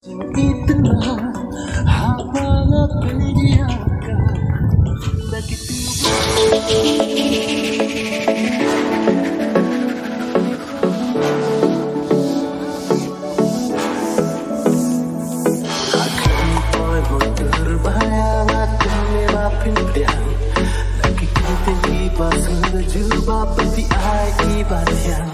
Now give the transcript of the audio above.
Itinra habang piniyakan ako'y magterbayang at tumilapin diyan. Nakikita iba sa juba pati ay iba diyan.